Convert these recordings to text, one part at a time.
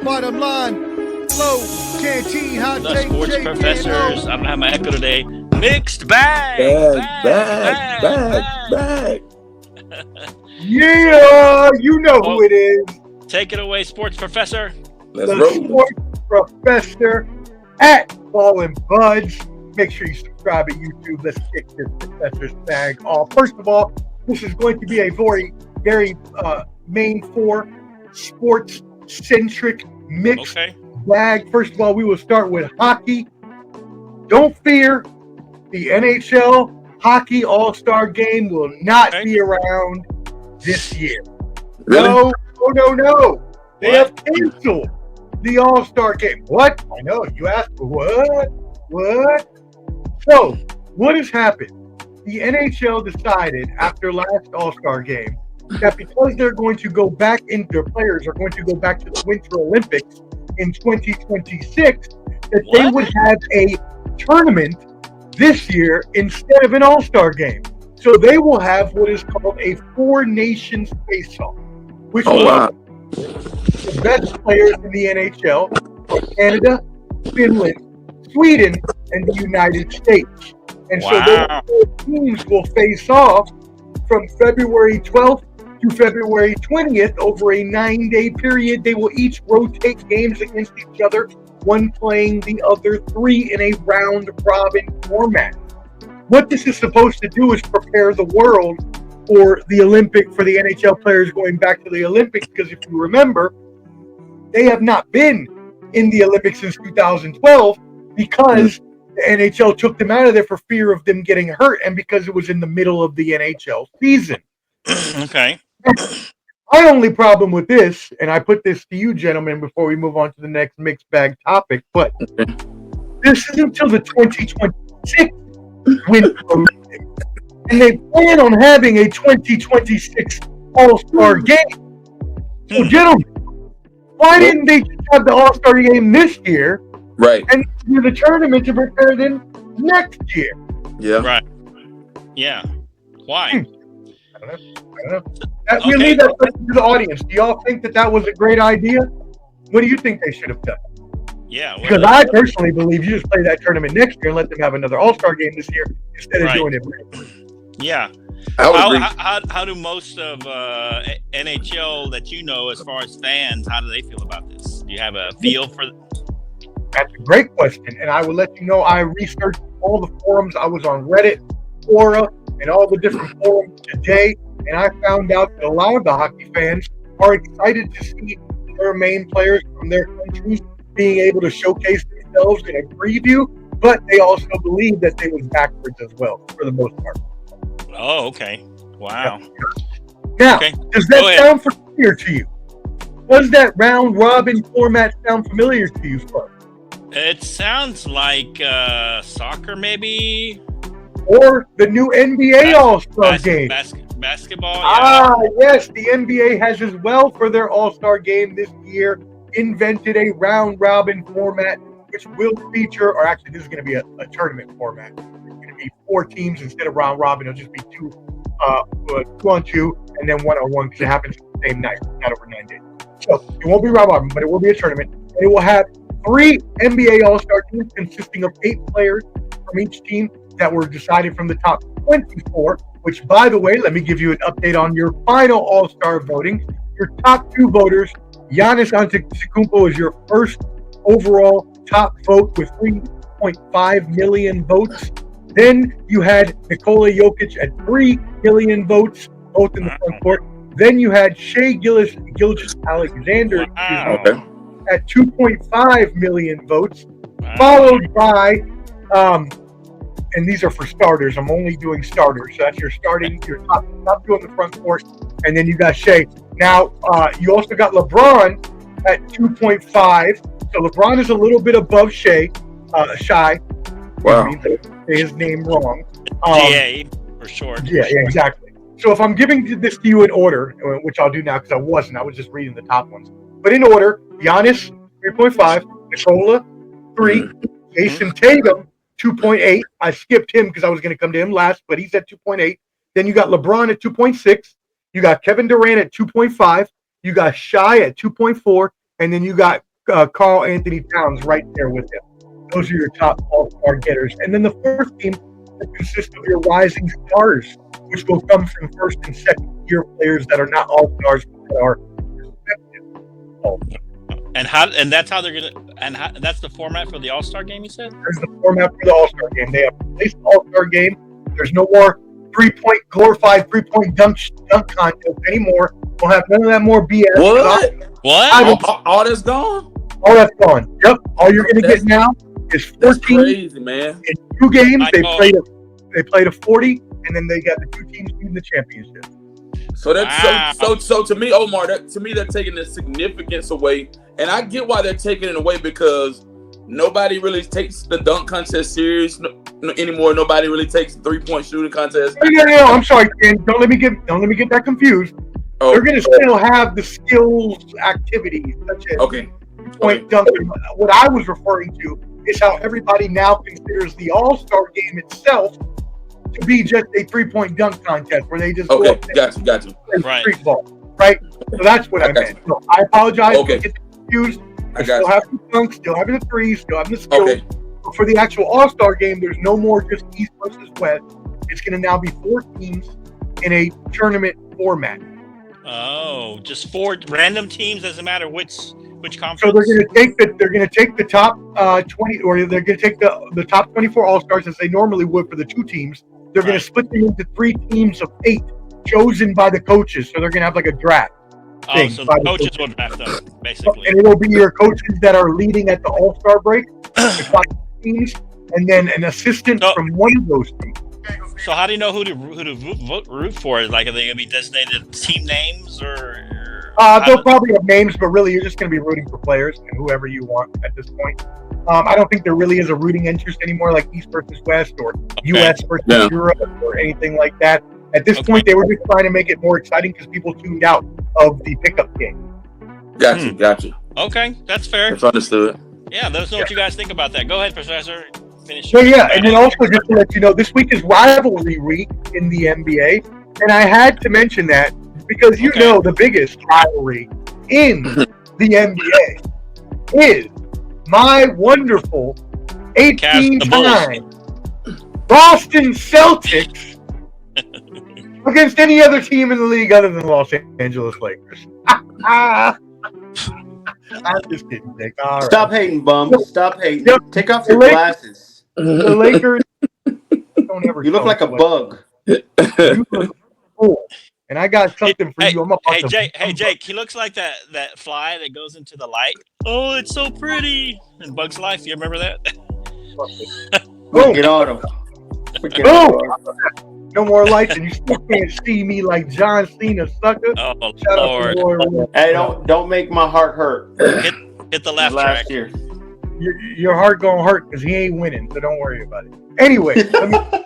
bottom line. Flow, canteen, hot The take, sports Jake, professors. I don't have my echo today. Mixed bag. Bag. Yeah, you know who it is. Take it away, sports professor. Let's The roll. sports professor at Ball and Buds. Make sure you subscribe at YouTube. Let's kick this professor's bag off. First of all, this is going to be a very main four sports-centric mixed bag. First of all, we will start with hockey. Don't fear, the NHL Hockey All-Star Game will not be around this year. Really? No. They have canceled the All-Star Game. What? I know. You asked, what? So, what has happened? The NHL decided after last All-Star Game that because they're going to go back into, their players are going to go back to the Winter Olympics in 2026, that they would have a tournament this year instead of an All-Star Game. So they will have what is called a Four Nations face-off, which will the best players in the NHL are Canada, Finland, Sweden, and the United States. And so those four teams will face off from February 12th to February 20th over a 9-day period. They will each rotate games against each other, one playing the other three in a round-robin format. What this is supposed to do is prepare the world for the NHL players going back to the Olympics, because if you remember, they have not been in the Olympics since 2012 because the NHL took them out of there for fear of them getting hurt and because it was in the middle of the NHL season. Okay. My only problem with this, and I put this to you gentlemen before we move on to the next mixed bag topic, but this is until the 2026 Winter Olympics. And they plan on having a 2026 All-Star Game. So, gentlemen, why didn't they just have the All-Star Game this year? Right. And do the tournament to prepare them next year? Yeah. Right. Yeah. Why? I don't know. We'll leave that question to the audience. Do y'all think that was a great idea? What do you think they should have done? Yeah. Because I personally believe you just play that tournament next year and let them have another All-Star Game this year instead of doing it. Yeah. How do most of NHL that you know, as far as fans, how do they feel about this? Do you have a feel for? That's a great question, and I will let you know. I researched all the forums. I was on Reddit, Quora, and all the different forums today, and I found out that a lot of the hockey fans are excited to see their main players from their countries being able to showcase themselves in a preview, but they also believe that they was backwards as well, for the most part. Oh, okay. Wow. Now, does that sound familiar to you? Was that round-robin format sound familiar to you, folks? It sounds like soccer, maybe? Or the new NBA All-Star Game. Basketball, yeah. Yes, the NBA has as well for their All-Star Game this year invented a round-robin format, which will feature, or actually this is going to be a tournament format. It's going to be 4 teams instead of round-robin. It'll just be 2 on 2, and then 1-on-1 because it happens the same night, not over 9 days. So it won't be round-robin, but it will be a tournament, and it will have 3 NBA All-Star teams consisting of 8 players from each team that were decided from the top 24, which, by the way, let me give you an update on your final All-Star voting. Your top 2 voters, Giannis Antetokounmpo is your first overall top vote with 3.5 million votes. Then you had Nikola Jokic at 3 million votes, both in the front court. Then you had Shai Gilgeous-Alexander at 2.5 million votes, followed by, and these are for starters. I'm only doing starters. So that's your starting, your top 2 on the front court, and then you got Shai. Now, you also got LeBron at 2.5. So LeBron is a little bit above Shai. Wow. Say his name wrong. GA for short. Yeah, exactly. So if I'm giving this to you in order, which I'll do now because I was just reading the top ones. But in order, Giannis, 3.5, Nikola, 3, Jason Tatum, 2.8. I skipped him because I was going to come to him last, but he's at 2.8. Then you got LeBron at 2.6. You got Kevin Durant at 2.5. You got Shai at 2.4. And then you got Carl Anthony Towns right there with him. Those are your top all-star getters. And then the fourth team will consist of your rising stars, which will come from first and second year players that are not all-stars, but that are respected all-stars. And that's how they're gonna. That's the format for the All-Star game. You said there's the format for the All-Star game. They have replaced the All-Star game. There's no more glorified three-point dunk contest anymore. We'll have none of that more BS. What? All that's gone. All that's gone. Yep. All you're gonna get now is 14 crazy, man. In 2 games. They played a 40, and then they got the 2 teams in the championship. So that's so to me, Omar. To me, they're taking the significance away, and I get why they're taking it away because nobody really takes the dunk contest serious anymore. Nobody really takes the 3-point shooting contest. No. I'm sorry, Ken. Don't let me get that confused. Oh, they're going to still have the skills activities such as point dunk. What I was referring to is how everybody now considers the All-Star game itself to be just a 3-point dunk contest where they just go up got you. Right. Street ball, right? So that's what I meant. So I apologize for getting confused. I still have the dunks, still having the threes, still having the skills. But for the actual All-Star game, there's no more just East versus West. It's going to now be 4 teams in a tournament format. Oh, just 4 random teams. Doesn't matter which conference. So they're going to take the top 20, or they're going to take the top 24 All-Stars as they normally would for the 2 teams. They're going to split them into 3 teams of 8 chosen by the coaches. So they're going to have like a draft. Oh, so the coaches will draft them, basically. And it'll be your coaches that are leading at the All-Star break, the 5 teams, and then an assistant from one of those teams. So how do you know who to root for? Like, are they going to be designated team names or they'll probably have names, but really you're just going to be rooting for players and whoever you want at this point. I don't think there really is a rooting interest anymore, like East versus West or U.S. versus Europe or anything like that. At this point, they were just trying to make it more exciting because people tuned out of the pickup game. Gotcha. Okay, that's fair. That's understood. Yeah, let us know what you guys think about that. Go ahead, Professor. Finish. So and then also just to let you know, this week is rivalry week in the NBA, and I had to mention that because you know the biggest rivalry in the NBA is my wonderful 18-time Boston Celtics against any other team in the league other than the Los Angeles Lakers. I'm just kidding, Nick. All Stop hating, bum. Stop hating. Take off your glasses. The Lakers don't ever. You look like a bug. You look cool. And I got something for you. Hey, Jake, he looks like that fly that goes into the light. Oh, it's so pretty. In Bug's Life, you remember that? Get on him. No more lights, and you still can't see me like John Cena, sucker. Oh, Shout Lord. out to Lord. Hey, don't make my heart hurt. Hit the left last track. year. Your heart gonna hurt because he ain't winning, so don't worry about it. Anyway, the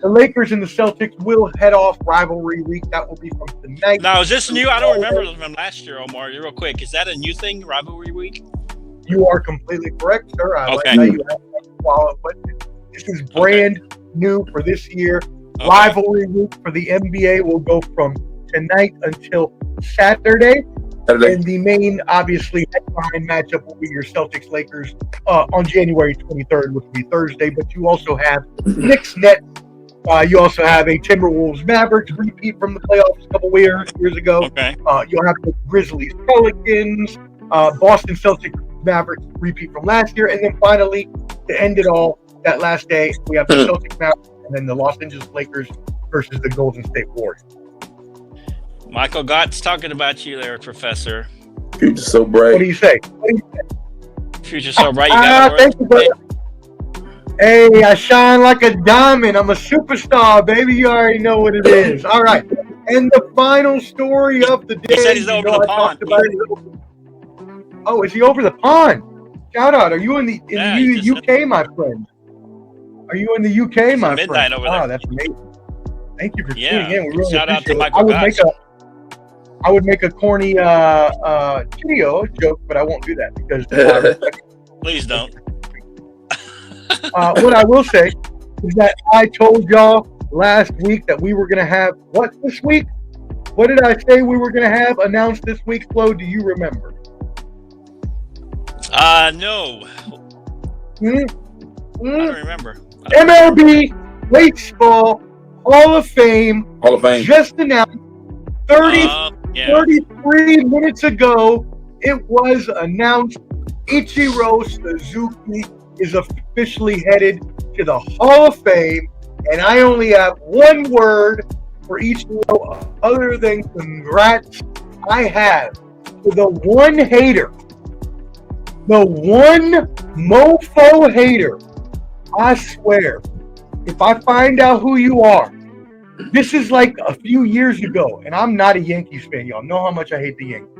Lakers and the Celtics will head off rivalry week. That will be from tonight. Now, is this new? I don't remember from last year, Omar. Real quick, is that a new thing, rivalry week? You are completely correct, sir. I Okay. like how you have to follow, but this is brand new for this year. Okay. Rivalry week for the NBA will go from tonight until Saturday. And the main, obviously, headline matchup will be your Celtics-Lakers on January 23rd, which will be Thursday. But you also have Knicks-Nets. You also have a Timberwolves-Mavericks repeat from the playoffs a couple years ago. Okay. You'll have the Grizzlies-Pelicans, Boston Celtics-Mavericks repeat from last year. And then finally, to end it all, that last day, we have the Celtics-Mavericks and then the Los Angeles Lakers versus the Golden State Warriors. Michael Gott's talking about you there, Professor. Future's so bright. What do you say? Future's so bright. You got thank you, brother. Hey, I shine like a diamond. I'm a superstar, baby. You already know what it is. All right. And the final story of the day. He said he's over the pond. Oh, is he over the pond? Shout out. Are you in the UK, my friend? Are you in the UK, my friend? Midnight over there. Oh, that's amazing. Thank you for tuning in. We really Shout out to appreciate it. Michael Gott. I would make a corny Cheerio joke, but I won't do that because please don't. What I will say is that I told y'all last week that we were going to have what this week? What did I say we were going to have announced this week, Flo? Do you remember? No, Hmm? I don't remember. MLB Baseball Hall of Fame Hall of Fame. just announced 33 minutes ago. It was announced Ichiro Suzuki is officially headed to the Hall of Fame, and I only have one word for Ichiro other than congrats. I have for the one hater, the one mofo hater. I swear, if I find out who you are, this is like a few years ago, and I'm not a Yankees fan. Y'all know how much I hate the Yankees.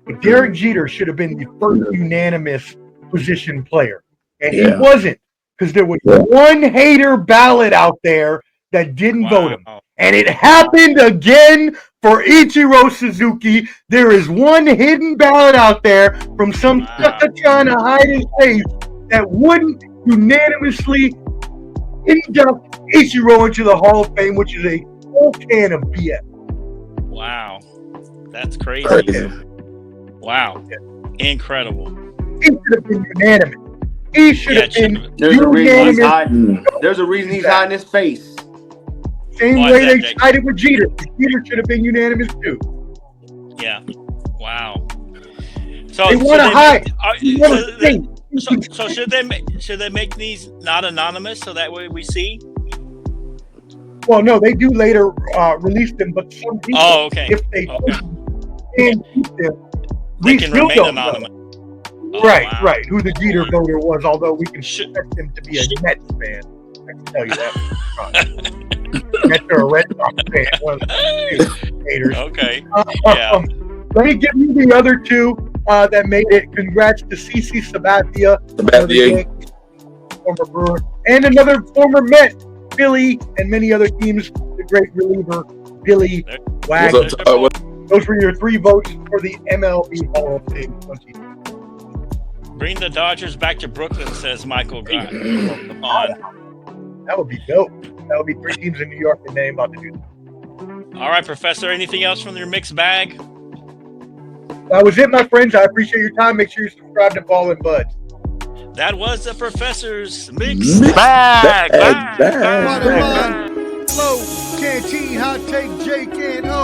But Derek Jeter should have been the first unanimous position player, and he wasn't, because there was one hater ballot out there that didn't vote him. And it happened again for Ichiro Suzuki. There is one hidden ballot out there from some sucker trying to hide his face that wouldn't unanimously induct Ichiro into the Hall of Fame, which is a whole can of BS. Wow. That's crazy. Wow. Incredible. He should have been unanimous. He should have been unanimous. There's a reason he's hiding his face. Same way they sided with Jeter. Jeter should have been unanimous too. Yeah. Wow. So they want to hide. So should they make these not anonymous so that way we see? Well, no, they do later release them, but some people, if they can keep them, they can remain anonymous. Right. Who the Jeter voter was, although we can expect him to be a Mets fan. I can tell you that. Mets or a Red Sox fan. One of the haters. Okay. Let me give you the other two that made it. Congrats to CC Sabathia, former Brewer, and another former Met, Philly, and many other teams. The great reliever, Billy Wagner. Those were your three votes for the MLB Hall of Fame. Bring the Dodgers back to Brooklyn, says Michael Grant. Come on. That would be dope. That would be three teams in New York, and they ain't about to do that. All right, Professor. Anything else from your mixed bag? That was it, my friends. I appreciate your time. Make sure you subscribe to Ball and Bud. That was the Professor's mixed bag. Low, Canteen, Hot Take, Jake, and O.